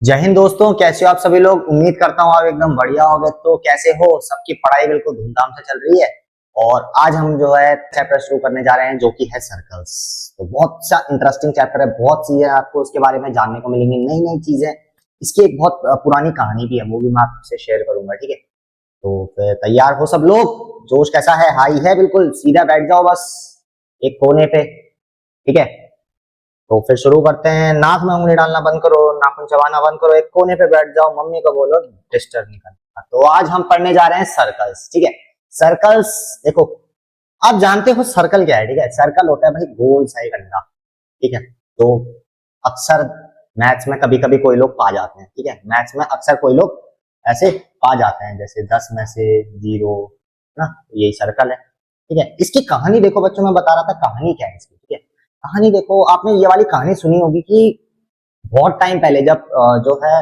जय हिंद दोस्तों, कैसे हो आप सभी लोग। उम्मीद करता हूँ आप एकदम बढ़िया होंगे। तो कैसे हो, सबकी पढ़ाई बिल्कुल धूमधाम से चल रही है। और आज हम जो है चैप्टर शुरू करने जा रहे हैं जो कि है सर्कल्स। तो बहुत सा इंटरेस्टिंग चैप्टर है, बहुत चीजें आपको उसके बारे में जानने को मिलेंगी, नई नई चीजें। इसकी एक बहुत पुरानी कहानी भी है, वो भी मैं आपसे शेयर करूंगा। ठीक है, तो फिर तैयार हो सब लोग। जोश कैसा है? हाई है बिल्कुल। सीधा बैठ जाओ बस एक कोने पे। ठीक है, तो फिर शुरू करते हैं। नाक में उंगली डालना बंद करो, नाखून चबाना बंद करो, एक कोने पे बैठ जाओ, मम्मी को बोलो डिस्टर्ब नहीं करना। तो आज हम पढ़ने जा रहे हैं सर्कल्स। ठीक है, सर्कल्स देखो, आप जानते हो सर्कल क्या है। ठीक है, सर्कल होता है भाई गोल सा एक अंडा। ठीक है, तो अक्सर मैथ्स में कभी कभी कोई लोग पा जाते हैं। ठीक है, मैथ्स में अक्सर कोई लोग ऐसे पा जाते हैं, जैसे 10 में से 0 ना, यही सर्कल है। ठीक है, इसकी कहानी देखो बच्चों, मैं बता रहा था कहानी क्या है इसकी। ठीक है, कहानी देखो, आपने ये वाली कहानी सुनी होगी कि बहुत टाइम पहले जब जो है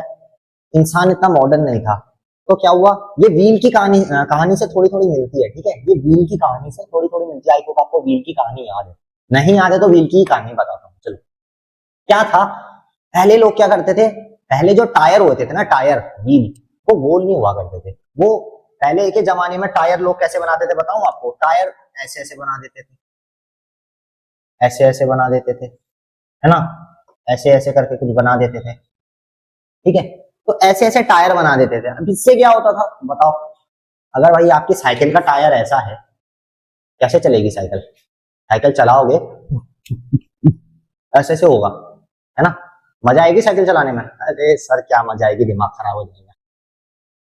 इंसान इतना मॉडर्न नहीं था, तो क्या हुआ, ये व्हील की कहानी से थोड़ी थोड़ी मिलती है। ठीक है, ये व्हील की कहानी से थोड़ी थोड़ी मिलती है। आई होप आपको व्हील की कहानी याद है। नहीं याद है तो व्हील की कहानी बताता हूँ। चलो, क्या था, पहले लोग क्या करते थे, पहले जो टायर होते थे ना, टायर व्हील, वो गोल नहीं हुआ करते थे। वो पहले के जमाने में टायर लोग कैसे बनाते थे बताऊं आपको। टायर ऐसे ऐसे बना देते थे, ऐसे ऐसे बना देते थे, है ना, ऐसे ऐसे करके कुछ बना देते थे। ठीक है, तो ऐसे ऐसे टायर बना देते थे। अब इससे क्या होता था बताओ, अगर भाई आपकी साइकिल का टायर ऐसा है, कैसे चलेगी साइकिल? साइकिल चलाओगे ऐसे से होगा, है ना। मजा आएगी साइकिल चलाने में? अरे सर क्या मजा आएगी, दिमाग खराब हो जाएगा,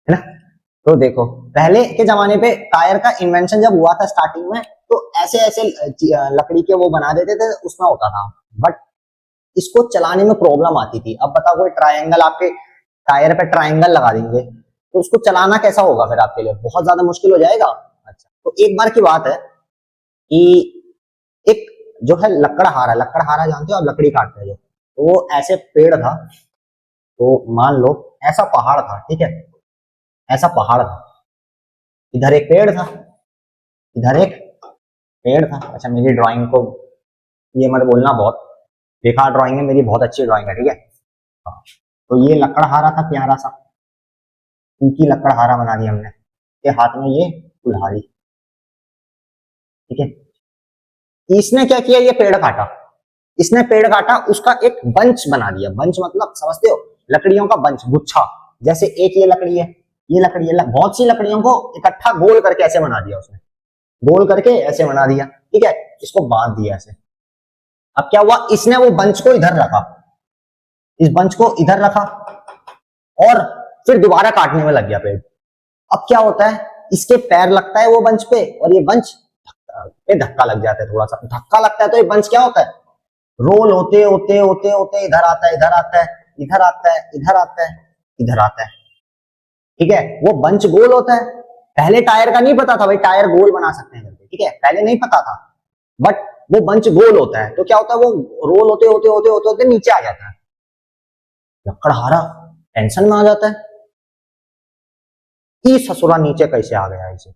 है ना। तो देखो, पहले के जमाने पे टायर का इन्वेंशन जब हुआ था स्टार्टिंग में, तो ऐसे ऐसे लकड़ी के वो बना देते थे, उसमें होता था। बट इसको चलाने में प्रॉब्लम आती थी। अब बताओ, कोई ट्रायंगल आपके टायर पे ट्रायंगल लगा देंगे, तो उसको चलाना कैसा होगा फिर आपके लिए? बहुत ज्यादा मुश्किल हो जाएगा। अच्छा, तो एक बार की बात है कि एक जो है लकड़हारा, लकड़हारा जानते हो आप, लकड़ी काटते हैं जो, तो वो ऐसे पेड़ था। तो मान लो ऐसा पहाड़ था। ठीक है, ऐसा पहाड़ था, इधर एक पेड़ था, इधर एक पेड़ था। अच्छा, मेरी ड्राइंग को ये मत बोलना बहुत बेकार ड्राइंग है, मेरी बहुत अच्छी ड्राइंग है। ठीक है, हाँ। तो ये लकड़हारा था प्यारा सा, क्योंकि लकड़हारा बना दिया हमने, के हाथ में ये कुल्हाड़ी। ठीक है, इसने क्या किया, ये पेड़ काटा, इसने पेड़ काटा, उसका एक बंच बना दिया। बंच मतलब समझते हो, लकड़ियों का बंच, गुच्छा। जैसे एक ये लकड़ी है, ये लकड़ी है, बहुत सी लकड़ियों को इकट्ठा गोल करके ऐसे बना दिया उसने, गोल करके ऐसे बना दिया। ठीक है, इसको बांध दिया ऐसे। अब क्या हुआ, इसने वो बंच को इधर रखा, इस बंच को इधर रखा, और फिर दोबारा काटने में लग गया पेड़। अब क्या होता है, इसके पैर लगता है वो बंच पे, और ये बंच पे धक्का लग जाता है, थोड़ा सा धक्का लगता है, तो ये बंच क्या होता है, रोल होते होते होते होते इधर आता है, इधर आता है, इधर आता है, इधर आता है, इधर आता है। ठीक है, वो बंच गोल होता है। पहले टायर का नहीं पता था भाई, टायर गोल बना सकते हैं करके। ठीक है, पहले नहीं पता था, बट वो बंच गोल होता है। तो क्या होता है, वो रोल होते होते होते होते होते नीचे आ जाता है। लकड़हारा टेंशन में आ जाता है, ई ससुरा नीचे कैसे आ गया ऐसे,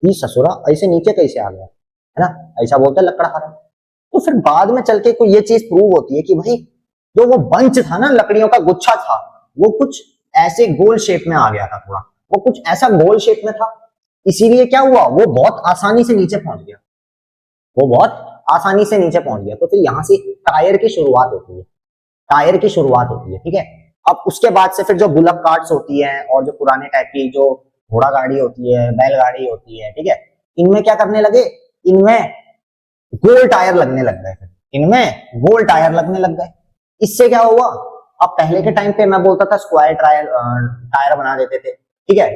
ई ससुरा ऐसे नीचे कैसे आ गया, है ना, ऐसा बोलते हैं लकड़हारा। तो फिर बाद में चल के कोई ये चीज प्रूव होती है कि भाई जो वो बंच था ना, लकड़ियों का गुच्छा था, वो कुछ ऐसे गोल शेप में आ गया था, थोड़ा वो कुछ ऐसा गोल शेप में था। इसीलिए क्या हुआ, वो बहुत आसानी से नीचे पहुंच गया, वो बहुत आसानी से नीचे पहुंच गया। तो फिर यहां से टायर की शुरुआत होती है, टायर की शुरुआत होती है। ठीक है, अब उसके बाद से फिर जो बुलक कार्ट्स होती है, और जो पुराने टाइप की जो घोड़ा गाड़ी होती है, बैलगाड़ी होती है, ठीक है, इनमें क्या करने लगे, इनमें गोल टायर लगने लग गए, इनमें गोल टायर लगने लग गए। इससे क्या हुआ, अब पहले के टाइम पे मैं बोलता था स्क्वायर टायर, टायर बना देते थे। ठीक है,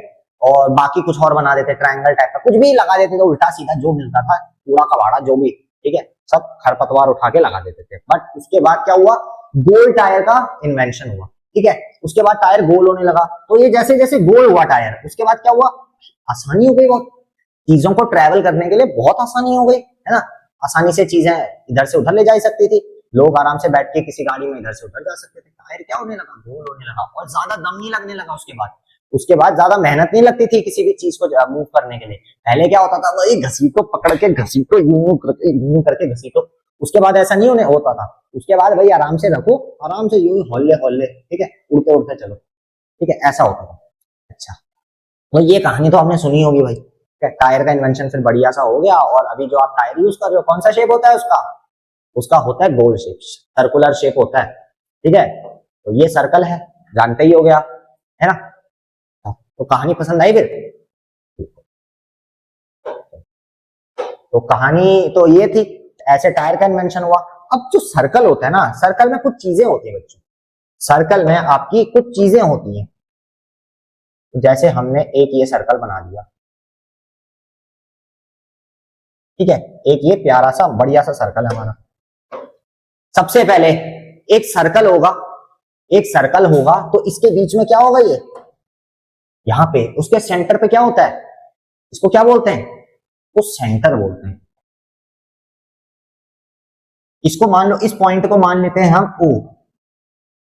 और बाकी कुछ और बना देते, ट्रायंगल टाइप का कुछ भी लगा देते थे, उल्टा सीधा जो मिलता था, कूड़ा कबाड़ा जो भी। ठीक है, सब खरपतवार उठा के लगा देते थे। बट उसके बाद क्या हुआ, गोल टायर का इन्वेंशन हुआ। ठीक है, उसके बाद टायर गोल होने लगा। तो ये जैसे जैसे गोल हुआ टायर, उसके बाद क्या हुआ, आसानी हो गई बहुत, चीजों को ट्रेवल करने के लिए बहुत आसानी हो गई, है ना। आसानी से चीजें इधर से उधर ले जा सकती थी, लोग आराम से बैठ के किसी गाड़ी में इधर से उधर जा सकते थे। टायर क्या होने लगा, गोल होने लगा, और ज्यादा दम नहीं लगने लगा उसके बाद। उसके बाद ज्यादा मेहनत नहीं लगती थी किसी भी चीज को मूव करने के लिए। पहले क्या होता था, भाई घसीटो, पकड़ के घसीटो, यूं करके घसीटो। उसके बाद ऐसा नहीं होता था। उसके बाद भाई आराम से रखो, आराम से यूं हौले हौले, ठीक है, उड़ते उड़ते चलो, ठीक है, ऐसा होता था। अच्छा, तो ये कहानी तो हमने सुनी होगी भाई। टायर का इन्वेंशन फिर बढ़िया सा हो गया, और अभी जो आप टायर यूज कर रहे हो, कौन सा शेप होता है उसका? उसका होता है गोल शेप, सर्कुलर शेप होता है, ठीक है। तो ये सर्कल है, जानते ही हो गया, है ना। तो कहानी पसंद आई फिर? तो कहानी तो ये थी, ऐसे टायर का इन्वेंशन हुआ। अब जो सर्कल होता है ना, सर्कल में कुछ चीजें होती है बच्चों, सर्कल में आपकी कुछ चीजें होती हैं। तो जैसे हमने एक ये सर्कल बना दिया, ठीक है, एक ये प्यारा सा बढ़िया सा सर्कल है हमारा। सबसे पहले एक सर्कल होगा, एक सर्कल होगा, तो इसके बीच में क्या होगा? ये यहां पे उसके सेंटर पे क्या होता है? इसको क्या बोलते हैं? वो सेंटर बोलते हैं। इसको मान लो, इस पॉइंट को मान लेते हैं हम O,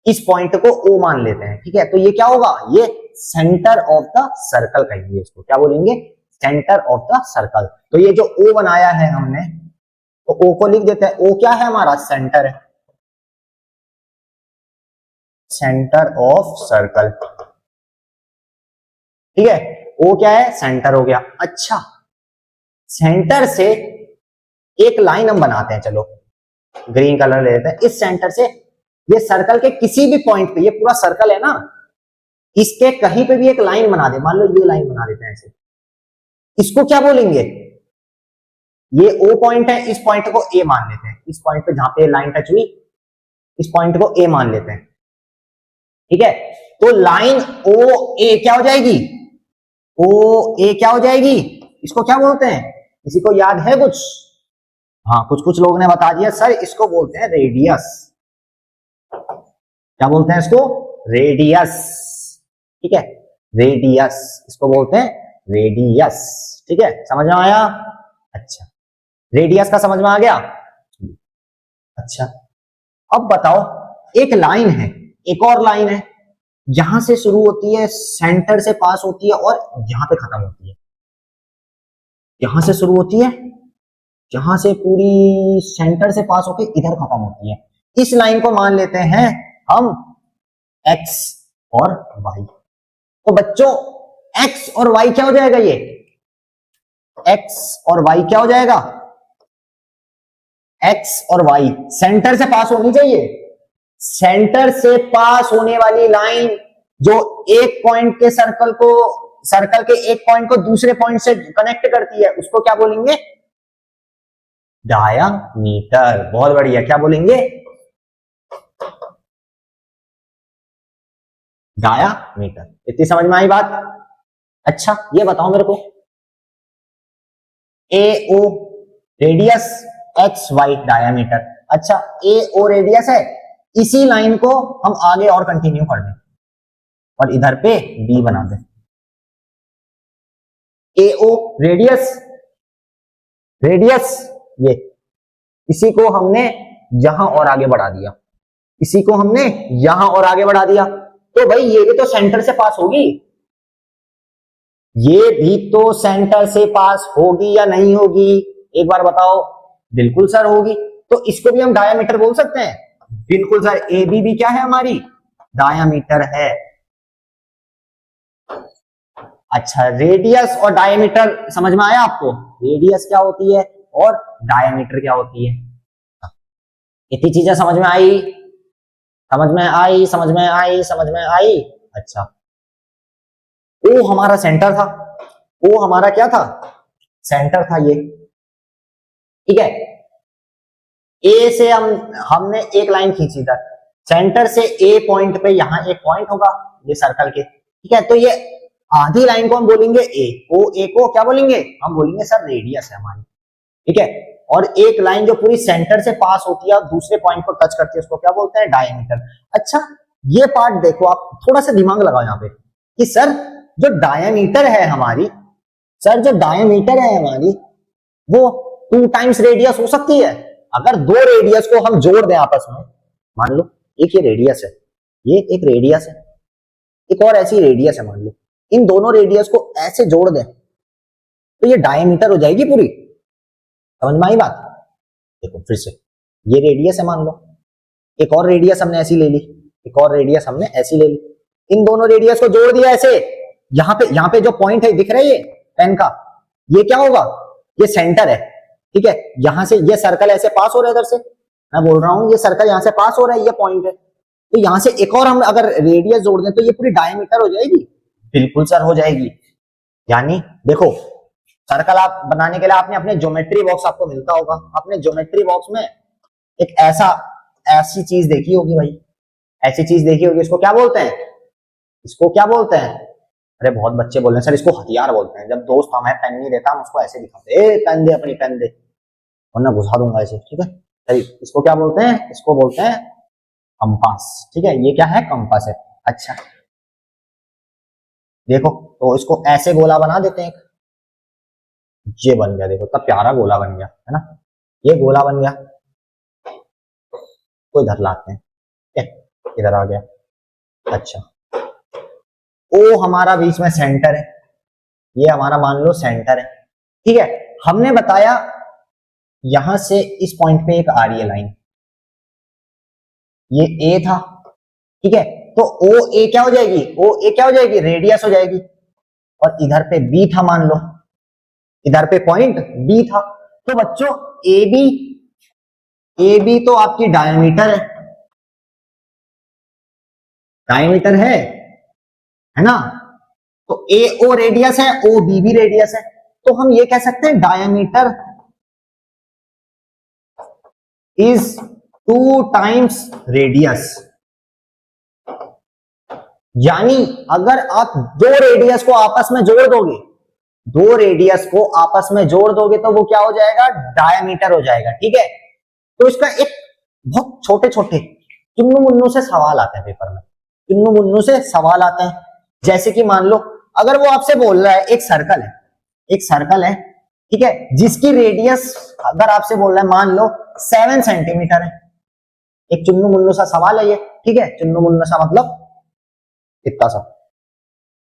इस पॉइंट को O मान लेते हैं, ठीक है। तो ये क्या होगा? ये सेंटर ऑफ द सर्कल कहेंगे इसको, क्या बोलेंगे? Centre of the circle. तो ये जो O बनाया है हमने, तो O को लिख देते हैं। O क्या है हमारा? सेंटर है, सेंटर ऑफ सर्कल, ठीक है। O क्या है? सेंटर हो गया। अच्छा, सेंटर से एक लाइन हम बनाते हैं, चलो ग्रीन कलर ले लेते हैं। इस सेंटर से ये सर्कल के किसी भी पॉइंट पे, ये पूरा सर्कल है ना, इसके कहीं पे भी एक लाइन बना दे, मान लो ये लाइन बना देते हैं ऐसे, इसको क्या बोलेंगे? ये O पॉइंट है, इस पॉइंट को A मान लेते हैं, इस पॉइंट पे जहां पे लाइन टच हुई, इस पॉइंट को A मान लेते हैं, ठीक है। तो लाइन OA क्या हो जाएगी? OA क्या हो जाएगी? इसको क्या बोलते हैं? किसी को याद है कुछ? हाँ, कुछ कुछ लोगों ने बता दिया सर, इसको बोलते हैं रेडियस। क्या बोलते हैं इसको? रेडियस, ठीक है, रेडियस, इसको बोलते हैं रेडियस, ठीक है। समझ में आया? अच्छा, रेडियस का समझ में आ गया। अच्छा, अब बताओ, एक लाइन है, एक और लाइन है, यहां से शुरू होती है, सेंटर से पास होती है, और यहां पे खत्म होती है। यहां से शुरू होती है, यहां से पूरी सेंटर से पास होकर इधर खत्म होती है। इस लाइन को मान लेते हैं हम x और y। तो बच्चों, x और y क्या हो जाएगा? ये x और y क्या हो जाएगा? x और y सेंटर से पास होनी चाहिए। सेंटर से पास होने वाली लाइन जो एक पॉइंट के सर्कल को, सर्कल के एक पॉइंट को दूसरे पॉइंट से कनेक्ट करती है, उसको क्या बोलेंगे? डायामीटर। बहुत बढ़िया, क्या बोलेंगे? डायामीटर। इतनी समझ में आई बात? अच्छा, ये बताओ मेरे को, AO रेडियस, XY डायामीटर। अच्छा, AO रेडियस है, इसी लाइन को हम आगे और कंटिन्यू कर दें और इधर पे B बना दें। AO रेडियस, रेडियस ये, इसी को हमने यहां और आगे बढ़ा दिया, इसी को हमने यहां और आगे बढ़ा दिया। तो भाई ये भी तो सेंटर से पास होगी, ये भी तो सेंटर से पास होगी या नहीं होगी? एक बार बताओ। बिल्कुल सर होगी। तो इसको भी हम डायामीटर बोल सकते हैं। बिल्कुल सर, AB भी क्या है हमारी? डायामीटर है। अच्छा, रेडियस और डायमीटर समझ में आया आपको? रेडियस क्या होती है और डायमीटर क्या होती है? इतनी चीजें समझ में आई? समझ में आई, समझ में आई, समझ में आई। अच्छा, O हमारा सेंटर था, O हमारा क्या था? सेंटर था ये, ठीक है। A से हमने एक लाइन खींची था, सेंटर से A पॉइंट पे यहां एक पॉइंट होगा ये सर्कल के, ठीक है। तो ये आधी लाइन को हम बोलेंगे A, A को क्या बोलेंगे? हम बोलेंगे सर रेडियस है हमारी, ठीक है। और एक लाइन जो पूरी सेंटर से पास होती है और दूसरे पॉइंट को टच करती है, उसको क्या बोलते हैं? डायमीटर। अच्छा, ये पार्ट देखो आप, थोड़ा सा दिमाग लगाओ यहाँ पे कि सर जो डायमीटर है हमारी, सर जो डायमीटर है हमारी, वो 2 टाइम्स रेडियस हो सकती है। अगर दो रेडियस को हम जोड़ दें आपस में, मान लो एक ये रेडियस है, ये एक रेडियस है, एक और ऐसी रेडियस है मान लो, इन दोनों रेडियस को ऐसे जोड़ दें तो ये डायमीटर हो जाएगी पूरी। समझ में आई बात? देखो फिर से, ये रेडियस है मान लो, एक और रेडियस हमने ऐसी ले ली, एक और रेडियस हमने ऐसी ले ली, इन दोनों रेडियस को जोड़ दिया ऐसे। यहाँ पे जो पॉइंट है दिख रहा है ये पेन का, ये क्या होगा, ये सेंटर है, ठीक है। यहां से ये सर्कल ऐसे पास हो रहा है, इधर से मैं बोल रहा हूं ये सर्कल यहां से पास हो रहा है, ये पॉइंट है, तो यहां से एक और हम अगर रेडियस जोड़ दें तो ये पूरी डायमीटर हो जाएगी। बिल्कुल सर हो जाएगी। यानी देखो, सर्कल आप बनाने के लिए आपने अपने ज्योमेट्री बॉक्स आपको मिलता होगा, अपने ज्योमेट्री बॉक्स में एक ऐसी चीज देखी होगी भाई, ऐसी चीज देखी होगी, इसको क्या बोलते हैं, इसको क्या बोलते हैं? अरे बहुत बच्चे बोल रहे हैं सर इसको हथियार बोलते हैं। जब दोस्त हमें पेन नहीं देता हम उसको ऐसे दिखाते, ए पेन दे, अपनी पेन दे, वरना घुसा दूंगा ऐसे, ठीक है। सही, इसको क्या बोलते हैं? इसको बोलते हैं कंपास, ठीक है। ये क्या है? कंपास है। अच्छा देखो, तो इसको ऐसे गोला बना देते हैं, ये बन गया, देखो तब प्यारा गोला बन गया है ना, ये गोला बन गया। तो इधर लाते हैं, इधर आ गया। अच्छा, ओ हमारा बीच में सेंटर है, ये हमारा मान लो सेंटर है, ठीक है। हमने बताया यहां से इस पॉइंट पे एक आ रही है लाइन, ये ए था, ठीक है। तो ओ ए क्या हो जाएगी, ओ ए क्या हो जाएगी, रेडियस हो जाएगी। और इधर पे बी था मान लो, इधर पे पॉइंट बी था, तो बच्चों ए बी तो आपकी डायमीटर है, डायमीटर है ना। तो ए ओ रेडियस है, ओ बी भी रेडियस है, तो हम ये कह सकते हैं डायमीटर इज 2 टाइम्स रेडियस। यानी अगर आप दो रेडियस को आपस में जोड़ दोगे, दो रेडियस को आपस में जोड़ दोगे तो वो क्या हो जाएगा, डायमीटर हो जाएगा, ठीक है। तो इसका एक बहुत छोटे छोटे चुन्नू मुन्नू से सवाल आते हैं पेपर में, चुन्नू मुन्नू से सवाल आते हैं। जैसे कि मान लो अगर वो आपसे बोल रहा है एक सर्कल है, एक सर्कल है, ठीक है, जिसकी रेडियस अगर आपसे बोल रहा है मान लो 7 सेंटीमीटर है, एक चुन्नू मुन्नू सा सवाल है ये, ठीक है। चुन्नू मुन्नू सा मतलब इतना सा,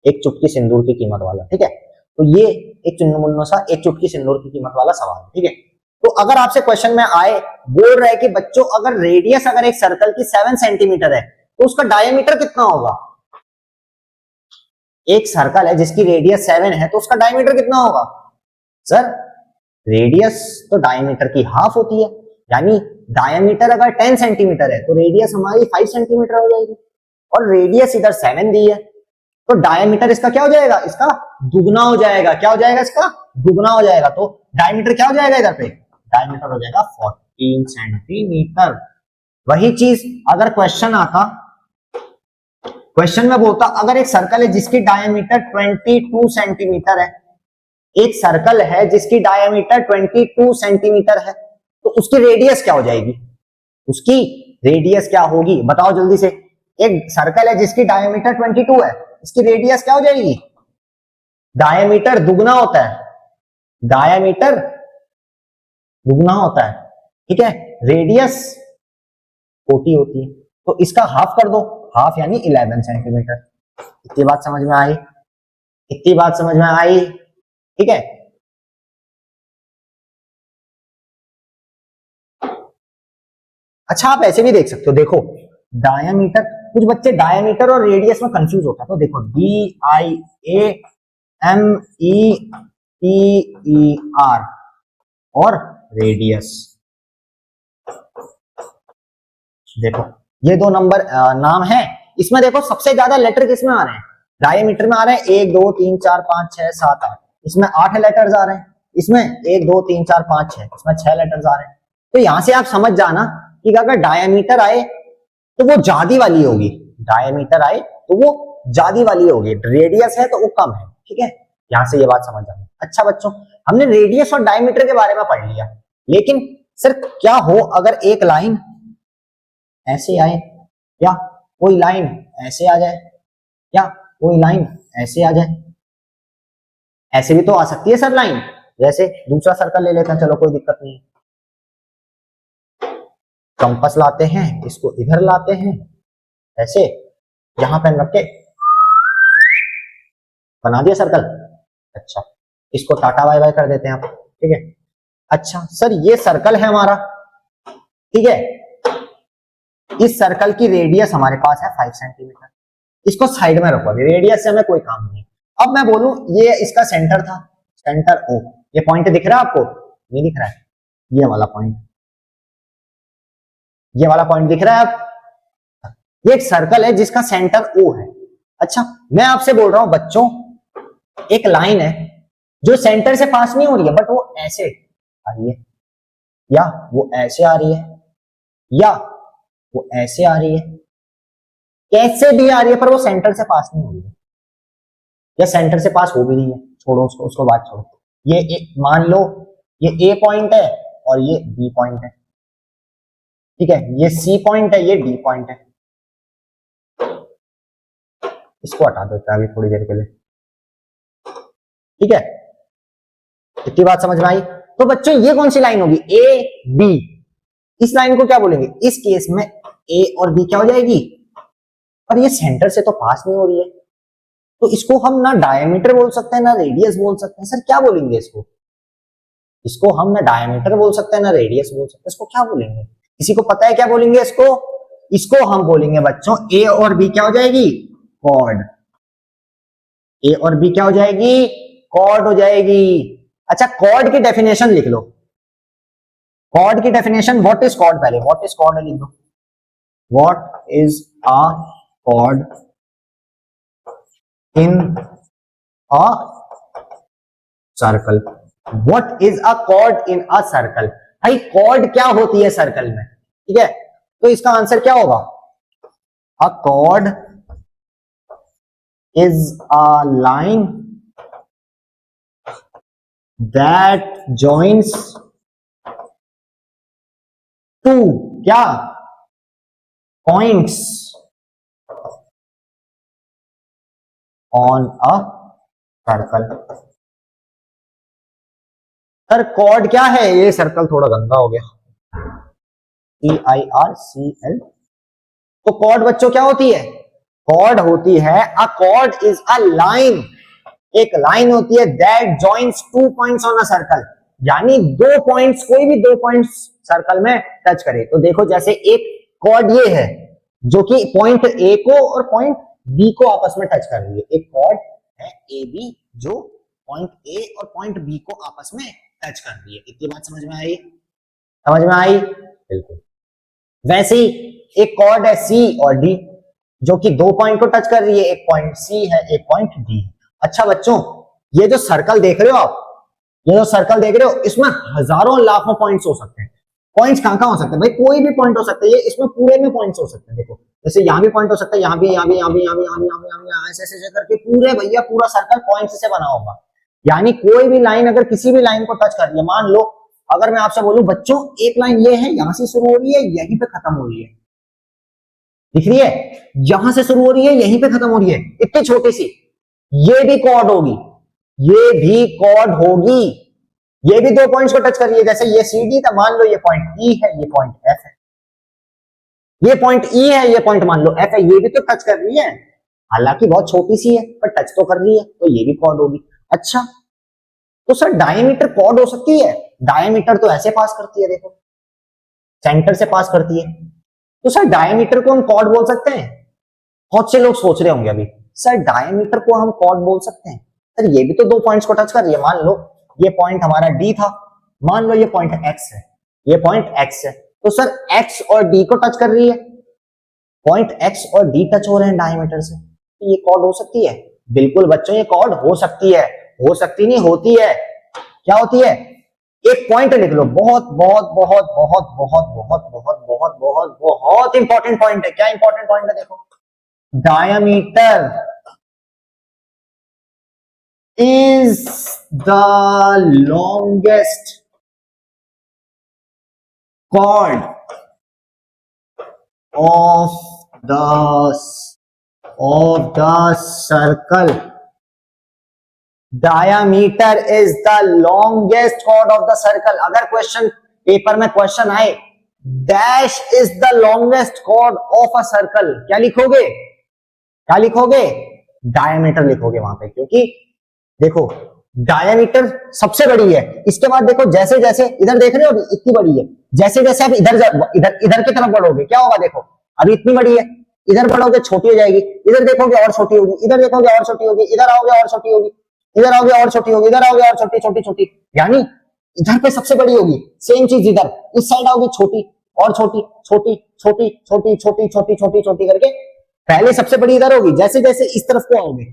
एक चुटकी सिंदूर की कीमत वाला, ठीक है। तो ये एक चुन्नू मुन्नू सा एक चुटकी सिंदूर की कीमत वाला सवाल, ठीक है। तो अगर आपसे क्वेश्चन में आए, बोल रहा है कि बच्चों अगर रेडियस अगर एक सर्कल की 7 सेंटीमीटर है तो उसका डायमीटर कितना होगा। एक सर्कल है जिसकी रेडियस 7 है तो उसका डायमीटर कितना होगा। सर रेडियस तो डायमीटर की हाफ होती है, यानी डायमीटर अगर 10 सेंटीमीटर है तो रेडियस हमारी 5 सेंटीमीटर हो जाएगी, और रेडियस इधर 7 दी है तो डायमीटर इसका क्या हो जाएगा, इसका दुगना हो जाएगा। क्या हो जाएगा, इसका दुगना हो जाएगा। तो डायमीटर क्या हो जाएगा, इधर पे डायमीटर हो जाएगा 14 सेंटीमीटर। वही चीज अगर क्वेश्चन आता, क्वेश्चन में बोलता अगर एक सर्कल है जिसकी डायमीटर 22 सेंटीमीटर है, एक सर्कल है जिसकी डायमीटर 22 सेंटीमीटर है, तो उसकी रेडियस क्या हो जाएगी, उसकी रेडियस क्या होगी बताओ जल्दी से। एक सर्कल है जिसकी डायमीटर 22 है, इसकी रेडियस क्या हो जाएगी, डायमीटर दुगना होता है, डायमीटर दुगना होता है, ठीक है, रेडियस 40 होती है, तो इसका हाफ कर दो, हाफ यानी 11 सेंटीमीटर। इतनी बात समझ में आई, इतनी बात समझ में आई, ठीक है। अच्छा आप ऐसे भी देख सकते हो, देखो डायमीटर, कुछ बच्चे डायमीटर और रेडियस में कंफ्यूज होता है, तो देखो DIAMETER और रेडियस, देखो ये दो नंबर नाम है, इसमें देखो सबसे ज्यादा लेटर किसमें आ रहे हैं, डायमीटर में आ रहे हैं 1 2 3 4 5 6 7 8, इसमें 8 लेटर्स आ रहे हैं, इसमें 1 2 3 4 5 6, इसमें 6 लेटर्स आ रहे हैं। तो यहां से आप समझ जाना कि अगर डायमीटर आए तो वो ज्यादा वाली होगी, डायमीटर आए तो वो ज्यादा वाली होगी, रेडियस है तो वो कम है, ठीक है। यहां से ये बात समझ जाना। अच्छा बच्चों, हमने रेडियस और डायमीटर के बारे में पढ़ लिया, लेकिन सर क्या हो अगर एक लाइन ऐसे आए, या कोई लाइन ऐसे आ जाए, या कोई लाइन ऐसे आ जाए, ऐसे भी तो आ सकती है सर लाइन। जैसे दूसरा सर्कल ले लेते हैं, चलो कोई दिक्कत नहीं, कंपास लाते हैं, इसको इधर लाते हैं ऐसे, यहां पेन रख के बना दिया सर्कल। अच्छा, इसको टाटा बाय बाय कर देते हैं आप, ठीक है। अच्छा सर, ये सर्कल है हमारा, ठीक है। इस सर्कल की रेडियस हमारे पास है 5 सेंटीमीटर। इसको साइड में रखो, अभी रेडियस से हमें कोई काम नहीं। अब मैं बोलूं ये इसका सेंटर था, सेंटर ओ, ये पॉइंट दिख रहा है आपको? नहीं दिख रहा है, ये वाला पॉइंट, ये वाला पॉइंट दिख रहा है आप? ये एक सर्कल है जिसका सेंटर ओ है। अच्छा, मैं आपसे बोल रहा हूं बच्चों, एक लाइन है जो सेंटर से पास नहीं हो रही है, बट वो ऐसे आ रही है, या वो ऐसे आ रही है, या वो ऐसे आ रही है, कैसे भी आ रही है, पर वो सेंटर से पास नहीं हो रही है, या सेंटर से पास हो भी नहीं है। छोड़ो उसको, उसको बात छोड़ो। ये मान लो ये ए पॉइंट है और ये बी पॉइंट है, ठीक है। ये सी पॉइंट है, ये डी पॉइंट है। इसको हटा देते हैं अभी थोड़ी देर के लिए, ठीक है। इतनी बात समझ में आई? तो बच्चों ये कौन सी लाइन होगी? A B. इस लाइन को क्या बोलेंगे? इस केस में ए और बी क्या हो जाएगी? पर ये सेंटर से तो पास नहीं हो रही है, तो इसको हम ना डायमीटर बोल सकते हैं ना रेडियस बोल सकते हैं। सर क्या बोलेंगे इसको? इसको हम ना डायमीटर बोल सकते हैं ना रेडियस बोल सकते हैं। इसको क्या बोलेंगे? किसी को पता है क्या बोलेंगे इसको? इसको हम बोलेंगे बच्चों, ए और बी क्या हो जाएगी? कॉर्ड। ए और बी क्या हो जाएगी? कॉर्ड हो जाएगी। अच्छा, कॉर्ड की डेफिनेशन लिख लो। कॉर्ड की डेफिनेशन, व्हाट इज कॉर्ड? पहले व्हाट इज कॉर्ड लिख दो। What is a cord in a circle? What is a cord in a circle? भाई कॉर्ड क्या होती है सर्कल में, ठीक है। तो इसका आंसर क्या होगा? अ cord is a line that joins two क्या points on a circle। Sir chord क्या है? ये सर्कल थोड़ा गंदा हो गया, CIRCL। तो कॉर्ड बच्चों क्या होती है? कॉर्ड होती है, अ कॉर्ड इज अ लाइन, एक लाइन होती है that joins two points on a circle, यानी दो पॉइंट्स, कोई भी दो पॉइंट्स सर्कल में टच करे। तो देखो जैसे एक कॉर्ड ये है जो कि पॉइंट ए को और पॉइंट बी को आपस में टच कर रही है। एक कॉर्ड है ए बी जो पॉइंट ए और पॉइंट बी को आपस में टच कर रही है। इतनी बात समझ में आई? समझ में आई? बिल्कुल। वैसे ही एक कॉर्ड है सी और डी जो कि दो पॉइंट को टच कर रही है, एक पॉइंट सी है, एक पॉइंट डी। अच्छा बच्चों, ये जो सर्कल देख रहे हो आप, ये जो सर्कल देख रहे हो, इसमें हजारों लाखों पॉइंट्स हो सकते हैं। पॉइंट्स कहां कहां हो सकते हैं भाई? कोई भी पॉइंट हो सकता है, ये इसमें पूरे में पॉइंट्स हो सकते हैं। देखो जैसे यहाँ भी पॉइंट हो सकता है, यहाँ भी, यहाँ भी, यहाँ भी, यहाँ भी, यहाँ भी, यहाँ भी, यहाँ भी, ऐसे ऐसे करके पूरे भैया पूरा सर्कल पॉइंट्स से बना होगा। यानी कोई भी लाइन अगर किसी भी लाइन को टच कर रही है, मान लो अगर मैं आपसे बोलूं बच्चों एक लाइन ये है, यहां से शुरू हो रही है, यहीं पे खत्म हो रही है, दिख रही है? यहां से शुरू हो रही है, यहीं पे खत्म हो रही है, इतनी छोटी सी, ये भी कॉर्ड होगी, ये भी कॉर्ड होगी। ये भी दो पॉइंट्स को टच कर रही है, जैसे ये सी डी था, मान लो ये पॉइंट ई है, ये पॉइंट एफ है, ये पॉइंट ई है, ये पॉइंट मान लो एफ है, ये भी तो टच कर रही है, हालांकि बहुत छोटी सी है पर टच तो कर रही है, तो ये भी कॉर्ड होगी। अच्छा तो सर डायमीटर कॉर्ड हो सकती है? डायमीटर तो ऐसे पास करती है, देखो सेंटर से पास करती है, तो सर डायमीटर को हम कॉर्ड बोल सकते हैं? बहुत से लोग सोच रहे होंगे अभी, सर डायमीटर को हम कॉर्ड बोल सकते हैं? सर ये भी तो दो पॉइंट्स को टच कर रही है, मान लो ये पॉइंट हमारा डी था, मान लो ये पॉइंट एक्स है, ये पॉइंट एक्स है, तो सर एक्स और डी को टच कर रही है, पॉइंट एक्स और डी टच हो रहे हैं डायमीटर से, तो ये कॉर्ड हो सकती है? बिल्कुल बच्चों, ये कॉर्ड हो सकती है। हो सकती नहीं, होती है। क्या होती है? एक पॉइंट लिख लो, बहुत बहुत बहुत बहुत बहुत बहुत बहुत बहुत बहुत बहुत इंपॉर्टेंट पॉइंट है। क्या इंपॉर्टेंट पॉइंट है? देखो, diameter is the longest chord of the circle. Diameter is the longest chord of the circle. अगर क्वेश्चन पेपर में क्वेश्चन आए dash is the longest chord of a circle, क्या लिखोगे? क्या लिखोगे? डायमीटर लिखोगे वहां पे, क्योंकि देखो डायमीटर सबसे बड़ी है। इसके बाद देखो जैसे जैसे इधर देख रहे हो अभी इतनी बड़ी है, जैसे जैसे आप इधर इधर इधर की तरफ बढ़ोगे क्या होगा, देखो अभी इतनी बड़ी है, इधर बढ़ोगे छोटी हो जाएगी, इधर देखोगे और छोटी होगी, इधर देखोगे और छोटी होगी, इधर आओगे और छोटी होगी, इधर आओगे और छोटी होगी, इधर आओगे और छोटी छोटी छोटी, यानी इधर पे सबसे बड़ी होगी। सेम चीज इधर इस साइड आओगी छोटी और छोटी छोटी छोटी छोटी छोटी छोटी छोटी छोटी करके पहले सबसे बड़ी इधर होगी, जैसे जैसे इस तरफ को आओगे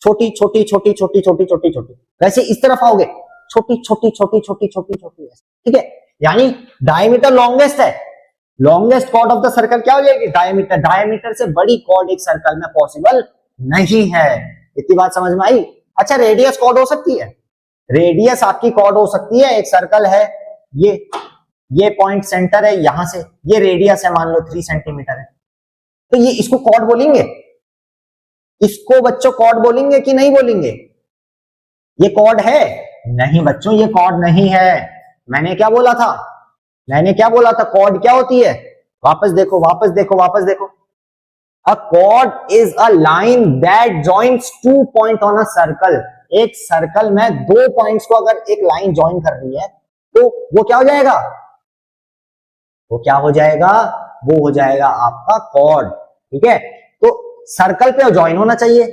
छोटी छोटी छोटी छोटी छोटी छोटी छोटी, वैसे इस तरफ आओगे छोटी छोटी छोटी छोटी छोटी छोटी, ठीक है। यानी डायमीटर लॉन्गेस्ट है, longest chord of the circle क्या हो जाएगी, डायमीटर। डायमीटर से बड़ी कॉर्ड एक सर्कल में पॉसिबल नहीं है। इतनी बात समझ में आई। अच्छा रेडियस कॉर्ड हो सकती है, रेडियस आपकी कॉर्ड हो सकती है। एक सर्कल है, ये पॉइंट सेंटर है, यहां से ये रेडियस है मान लो 3 सेंटीमीटर है, तो ये इसको कॉर्ड बोलेंगे, इसको बच्चों कॉर्ड बोलेंगे कि नहीं बोलेंगे। ये कॉर्ड है नहीं बच्चों, ये कॉर्ड नहीं है। मैंने क्या बोला था, मैंने क्या बोला था, कॉर्ड क्या होती है, वापस देखो वापस देखो वापस देखो। अ cord is a line that joints 2 point on a circle. एक सर्कल में 2 पॉइंट्स को अगर एक लाइन ज्वाइन कर रही है तो वो क्या हो जाएगा, वो क्या हो जाएगा, वो हो जाएगा आपका कॉर्ड, ठीक है। तो सर्कल पे ज्वाइन होना चाहिए,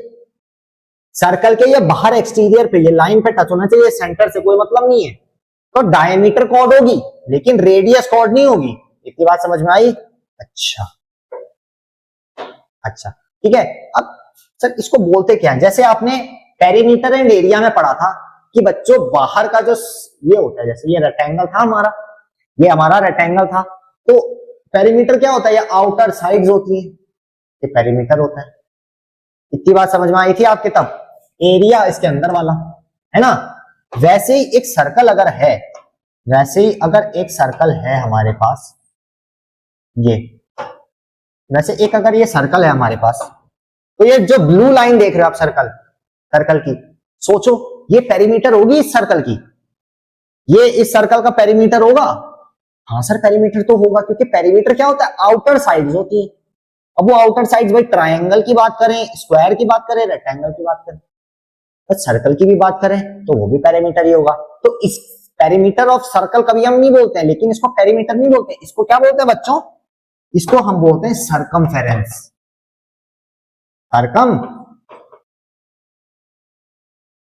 सर्कल के ये बाहर एक्सटीरियर पे ये लाइन पे टच होना चाहिए, सेंटर से कोई मतलब नहीं है। तो डायमीटर कॉर्ड होगी लेकिन रेडियस कॉर्ड नहीं होगी। इतनी बात समझ में आई। अच्छा अच्छा ठीक है। अब सर इसको बोलते क्या है, जैसे आपने पेरीमीटर एंड एरिया में पढ़ा था कि बच्चों बाहर का जो ये होता है, जैसे ये रेक्टेंगल था हमारा, ये हमारा रेक्टेंगल था, तो पेरीमीटर क्या होता है, ये आउटर साइड्स होती है, ये पेरीमीटर होता है। इतनी बात समझ में आई थी आपके तब। एरिया इसके अंदर वाला है ना। वैसे ही एक सर्कल अगर है, वैसे ही अगर एक सर्कल है हमारे पास, ये वैसे एक अगर ये सर्कल है हमारे पास, तो ये जो ब्लू लाइन देख रहे हो आप सर्कल, सर्कल की, सोचो ये पेरीमीटर होगी इस सर्कल की, ये इस सर्कल का पेरीमीटर होगा। हाँ सर पेरीमीटर तो होगा, क्योंकि पेरीमीटर क्या होता है, आउटर साइड्स होती है। अब वो आउटर साइड्स भाई ट्रायंगल की बात करें, स्क्वायर की बात करें, रेक्टेंगल की बात करें, बस सर्कल की भी बात करें तो वो भी पेरीमीटर ही होगा। तो इस पेरीमीटर ऑफ सर्कल कभी हम नहीं बोलते हैं, लेकिन इसको पेरीमीटर नहीं बोलते, इसको क्या बोलते हैं बच्चों, इसको हम बोलते हैं circumference.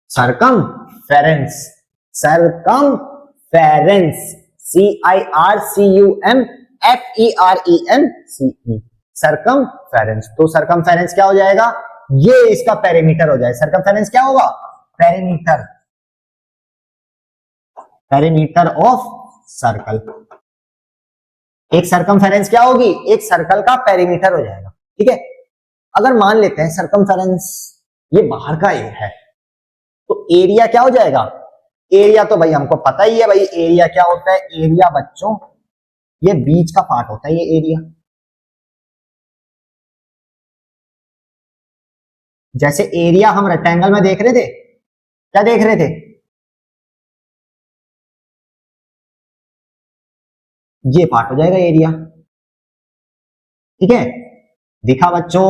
Circumference, circumference, CIRCUMFERENCE, circumference. तो सर्कमफेरेंस क्या हो जाएगा, ये इसका पेरीमीटर हो जाएगा। सर्कमफेरेंस क्या होगा, पेरीमीटर, पेरीमीटर ऑफ सर्कल। एक सर्कमफेरेंस क्या होगी, एक सर्कल का पेरीमीटर हो जाएगा, ठीक है। अगर मान लेते हैं सर्कमफेरेंस ये बाहर का है, तो एरिया क्या हो जाएगा, एरिया तो भाई हमको पता ही है भाई, एरिया क्या होता है, एरिया बच्चों ये बीच का पार्ट होता है, ये एरिया। जैसे एरिया हम रेक्टेंगल में देख रहे थे, क्या देख रहे थे, ये पार्ट हो जाएगा एरिया, ठीक है। दिखा बच्चों,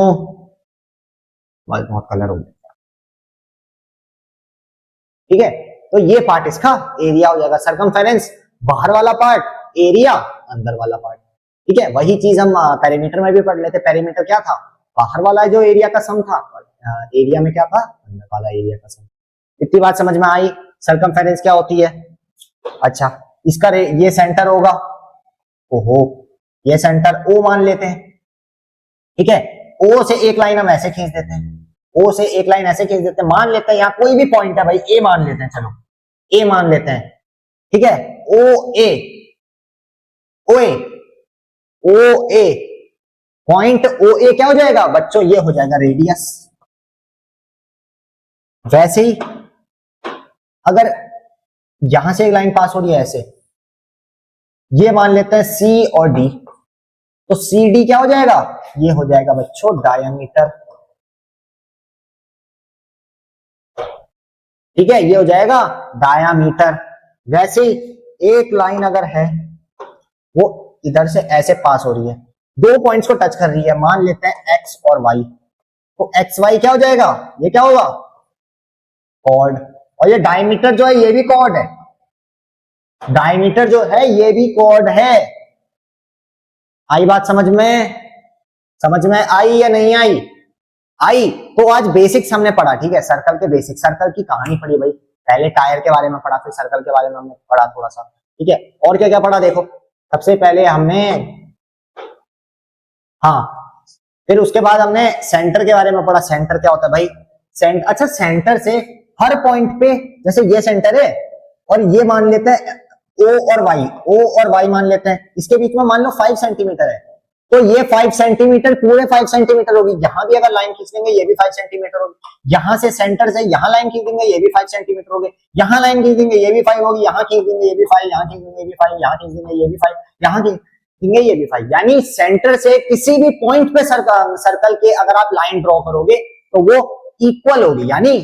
बहुत कलर हो गया, ठीक है। तो ये पार्ट इसका एरिया हो जाएगा। सर्कमफेरेंस बाहर वाला पार्ट, एरिया अंदर वाला पार्ट, ठीक है। वही चीज हम पेरीमीटर में भी पढ़ लेते। पेरीमीटर क्या था, बाहर वाला जो एरिया का सम था, एरिया में क्या था, अंदर वाला एरिया का सम। इतनी बात समझ में आई। सर्कमफेरेंस क्या होती है। अच्छा इसका ये सेंटर होगा, ओहो ये सेंटर ओ मान लेते हैं, ठीक है। ओ से एक लाइन हम ऐसे खींच देते हैं, ओ से एक लाइन ऐसे खींच देते हैं, मान लेते हैं यहाँ कोई भी पॉइंट है भाई, ए मान लेते हैं, चलो ए मान लेते हैं, ठीक है। ओ ए, ओ ए, ओ ए, पॉइंट ओ ए क्या हो जाएगा बच्चों, ये हो जाएगा रेडियस। वैसे ही अगर यहां से एक लाइन पास हो रही है ऐसे, ये मान लेते हैं सी और डी, तो सी डी क्या हो जाएगा, ये हो जाएगा बच्चों डायमीटर, ठीक है, ये हो जाएगा डायामीटर। वैसे ही एक लाइन अगर है वो इधर से ऐसे पास हो रही है, 2 पॉइंट्स को टच कर रही है, मान लेते हैं एक्स और वाई, तो एक्स वाई क्या हो जाएगा, ये क्या होगा, कॉर्ड। और ये डायमीटर जो है ये भी कॉर्ड है, डायमीटर जो है ये भी कॉर्ड है। आई बात समझ में, समझ में आई या नहीं आई? आई। तो आज बेसिक्स हमने पढ़ा, ठीक है, सर्कल के बेसिक, सर्कल की कहानी पढ़ी भाई, पहले टायर के बारे में पढ़ा, फिर सर्कल के बारे में हमने पढ़ा थोड़ा सा, ठीक है। और क्या क्या पढ़ा देखो, सबसे पहले हमने, हाँ, फिर उसके बाद हमने सेंटर के बारे में पढ़ा। सेंटर क्या होता है भाई, अच्छा सेंटर से हर पॉइंट पे, जैसे ये सेंटर है और ये मान लेते हैं ओ और वाई, ओ और वाई मान लेते हैं, इसके बीच में मान लो 5 सेंटीमीटर है, तो ये 5 सेंटीमीटर पूरे 5 सेंटीमीटर होगी। यहां भी अगर लाइन खींच देंगे ये भी 5 सेंटीमीटर होगी, यहां से सेंटर से यहां लाइन खींच देंगे ये भी 5 सेंटीमीटर होगी, यहां लाइन खींच देंगे ये भी 5 होगी, यहां खींच देंगे ये भी 5, यहां खींच देंगे ये भी 5, यहां खींच देंगे ये भी 5, यहां खींच देंगे ये भी 5। यानी सेंटर से किसी भी पॉइंट पे सर्कल के अगर आप लाइन ड्रॉ करोगे तो वो इक्वल होगी, यानी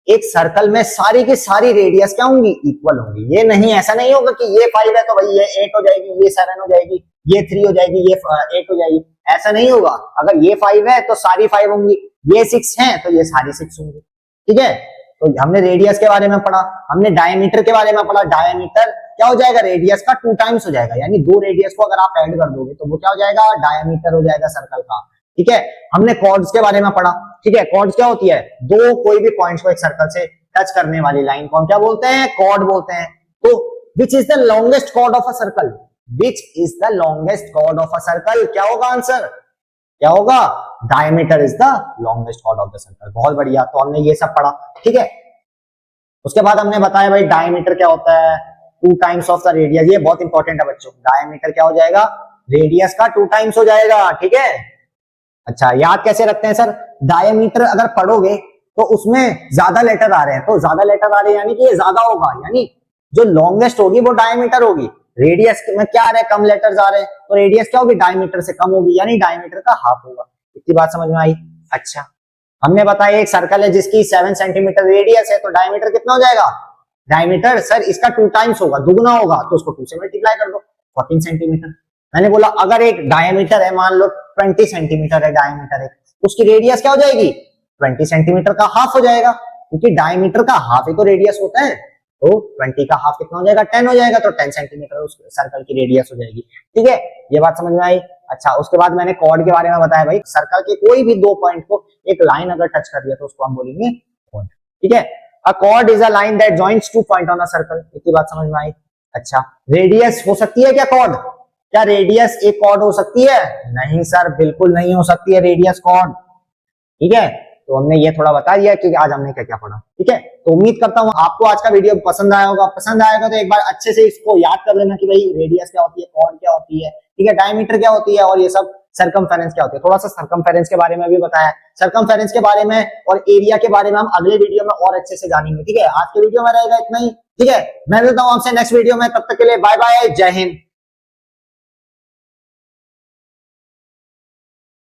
एक सर्कल में सारी की सारी रेडियस क्या होंगी, इक्वल होंगी। ये नहीं, ऐसा नहीं होगा कि ये 5 है तो भाई ये 8 हो जाएगी, ये 7 हो जाएगी, ये 3 हो जाएगी, ये 8 हो जाएगी, ऐसा नहीं होगा। अगर ये 5 है तो सारी 5 होंगी, ये 6 है तो ये सारी 6 होंगी, ठीक है। तो हमने रेडियस के बारे में पढ़ा, हमने डायमीटर के बारे में पढ़ा। डायमीटर क्या हो जाएगा, रेडियस का 2 टाइम्स हो जाएगा, यानी 2 रेडियस को अगर आप ऐड कर दोगे तो वो क्या हो जाएगा, डायमीटर हो जाएगा सर्कल का, ठीक है। हमने कॉर्ड्स के बारे में पढ़ा, ठीक है। कॉर्ड्स क्या होती है, दो कोई भी पॉइंट्स को एक सर्कल से टच करने वाली लाइन को हम क्या बोलते हैं, कॉर्ड बोलते हैं। तो which is the longest chord of a circle, which is the longest chord of a circle, क्या होगा आंसर, क्या होगा, diameter is the longest chord of the circle. बहुत बढ़िया, तो हमने ये सब पढ़ा, ठीक है। उसके बाद हमने बताया भाई डायमीटर क्या होता है, 2 टाइम्स ऑफ द रेडियस। ये बहुत इंपॉर्टेंट है बच्चों, डायमीटर क्या हो जाएगा, रेडियस का 2 टाइम्स हो जाएगा, ठीक है। अच्छा, याद कैसे रखते हैं सर, डायमीटर अगर पढ़ोगे तो उसमें ज्यादा लेटर आ रहे हैं, तो ज्यादा लेटर आ रहे हैं यानी कि ये ज्यादा होगा, यानी जो लॉन्गेस्ट होगी वो डायमीटर होगी। रेडियस में क्या आ रहा है, कम लेटर्स आ रहे हैं, तो रेडियस क्या होगी, डायमीटर से कम होगी, यानी डायमीटर का हाफ होगा। इतनी बात समझ में आई। अच्छा, हमने बताया एक सर्कल है जिसकी 7 सेंटीमीटर रेडियस है, तो डायमीटर कितना हो जाएगा, डायमीटर सर इसका 2 टाइम्स होगा, दुगुना होगा, तो उसको 2 से मल्टीप्लाई कर दो, 14 सेंटीमीटर। मैंने बोला अगर एक डायमीटर है, मान लो 20 सेंटीमीटर है डायमीटर है, उसकी रेडियस क्या हो जाएगी, 20 सेंटीमीटर का हाफ हो जाएगा, क्योंकि डायमीटर का हाफ ही तो रेडियस होता है, तो 20 का हाफ कितना हो जाएगा, 10 हो जाएगा, तो 10 सेंटीमीटर उस सर्कल की रेडियस हो जाएगी, ठीक है। ये बात समझ में आई। अच्छा, उसके बाद मैंने कॉर्ड के बारे में बताया भाई, सर्कल के कोई भी 2 पॉइंट को एक लाइन अगर टच कर दिया तो उसको हम बोलेंगे कॉर्ड, ठीक है। अ cord is a line that joints 2 point on a circle. इतनी बात समझ में आई। अच्छा, रेडियस हो सकती है क्या कॉर्ड, क्या रेडियस एक कॉर्ड हो सकती है, नहीं सर बिल्कुल नहीं हो सकती है रेडियस कॉर्ड, ठीक है। तो हमने ये थोड़ा बता दिया कि आज हमने क्या क्या पढ़ा, ठीक है। तो उम्मीद करता हूं आपको आज का वीडियो पसंद आया होगा, पसंद आएगा तो एक बार अच्छे से इसको याद कर लेना कि भाई रेडियस क्या होती है, कॉर्ड क्या होती है, ठीक है, डायमीटर क्या होती है, और ये सब सरकमफेरेंस क्या होती है। थोड़ा सा सरकमफेरेंस के बारे में भी बताया, सरकमफेरेंस के बारे में और एरिया के बारे में हम अगले वीडियो में और अच्छे से जानेंगे, ठीक है। आज के वीडियो में रहेगा इतना ही, ठीक है। मैं मिलता हूं आपसे नेक्स्ट वीडियो में, तब तक के लिए बाय बाय, जय हिंद।